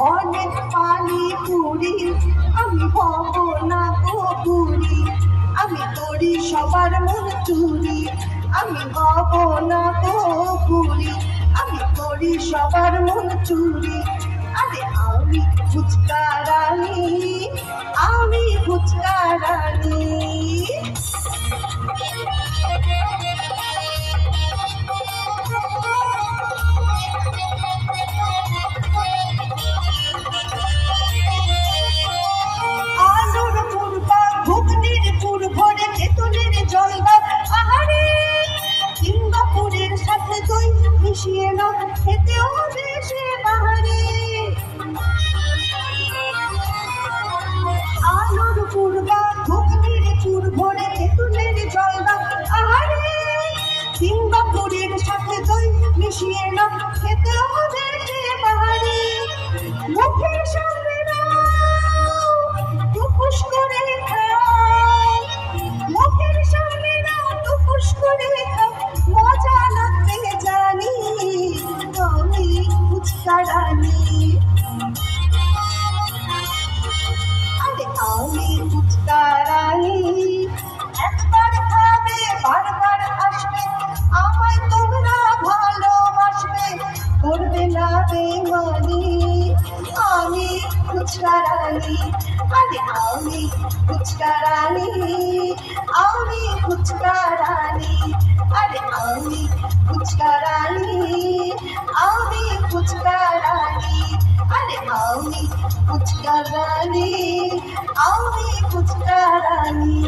অনেক পানি পুরি আমি হব না গো পুরি, আমি করি সবার মন চুরি, আমি হব না গো পুরি, আমি করি সবার মন চুরি। আরে আমি ফুচকা রানী, আমি ফুচকা রানী। আলুর পুরবা ঘুগনির পুর ভরে তেঁতুলের জল দাও আহারে, সিঙ্গাপুরের সাথে দই মিশিয়ে নাও খেতে হবে সে বাহারে। আলুর পুরবা ঘুগনির পুর ভরে তেঁতুলের জল দাও আহারে, সিঙ্গাপুরের সাথে দই মিশিয়ে নাও খেতে হবে সে বাহারে। মুখের সামনে টুকুস করে খাও, মুখের সামনে নাও টুকুস করে খাও, মজা লাগতে জানি আমি ফুচকা রানী। আরে আমি ফুচকা রানী, একবার খাবে বারবার আসবে, আমায় তোমরা ভালোবাসবে, করবে না বেমানি। আমি ফুচকা রানী, আরে আমি ফুচকা রানী, আমি ফুচকা রানী, আরে আমি ফুচকা রানী, আমি ফুচকা রানী, আরে আমি ফুচকা রানী, আমি ফুচকা রানী।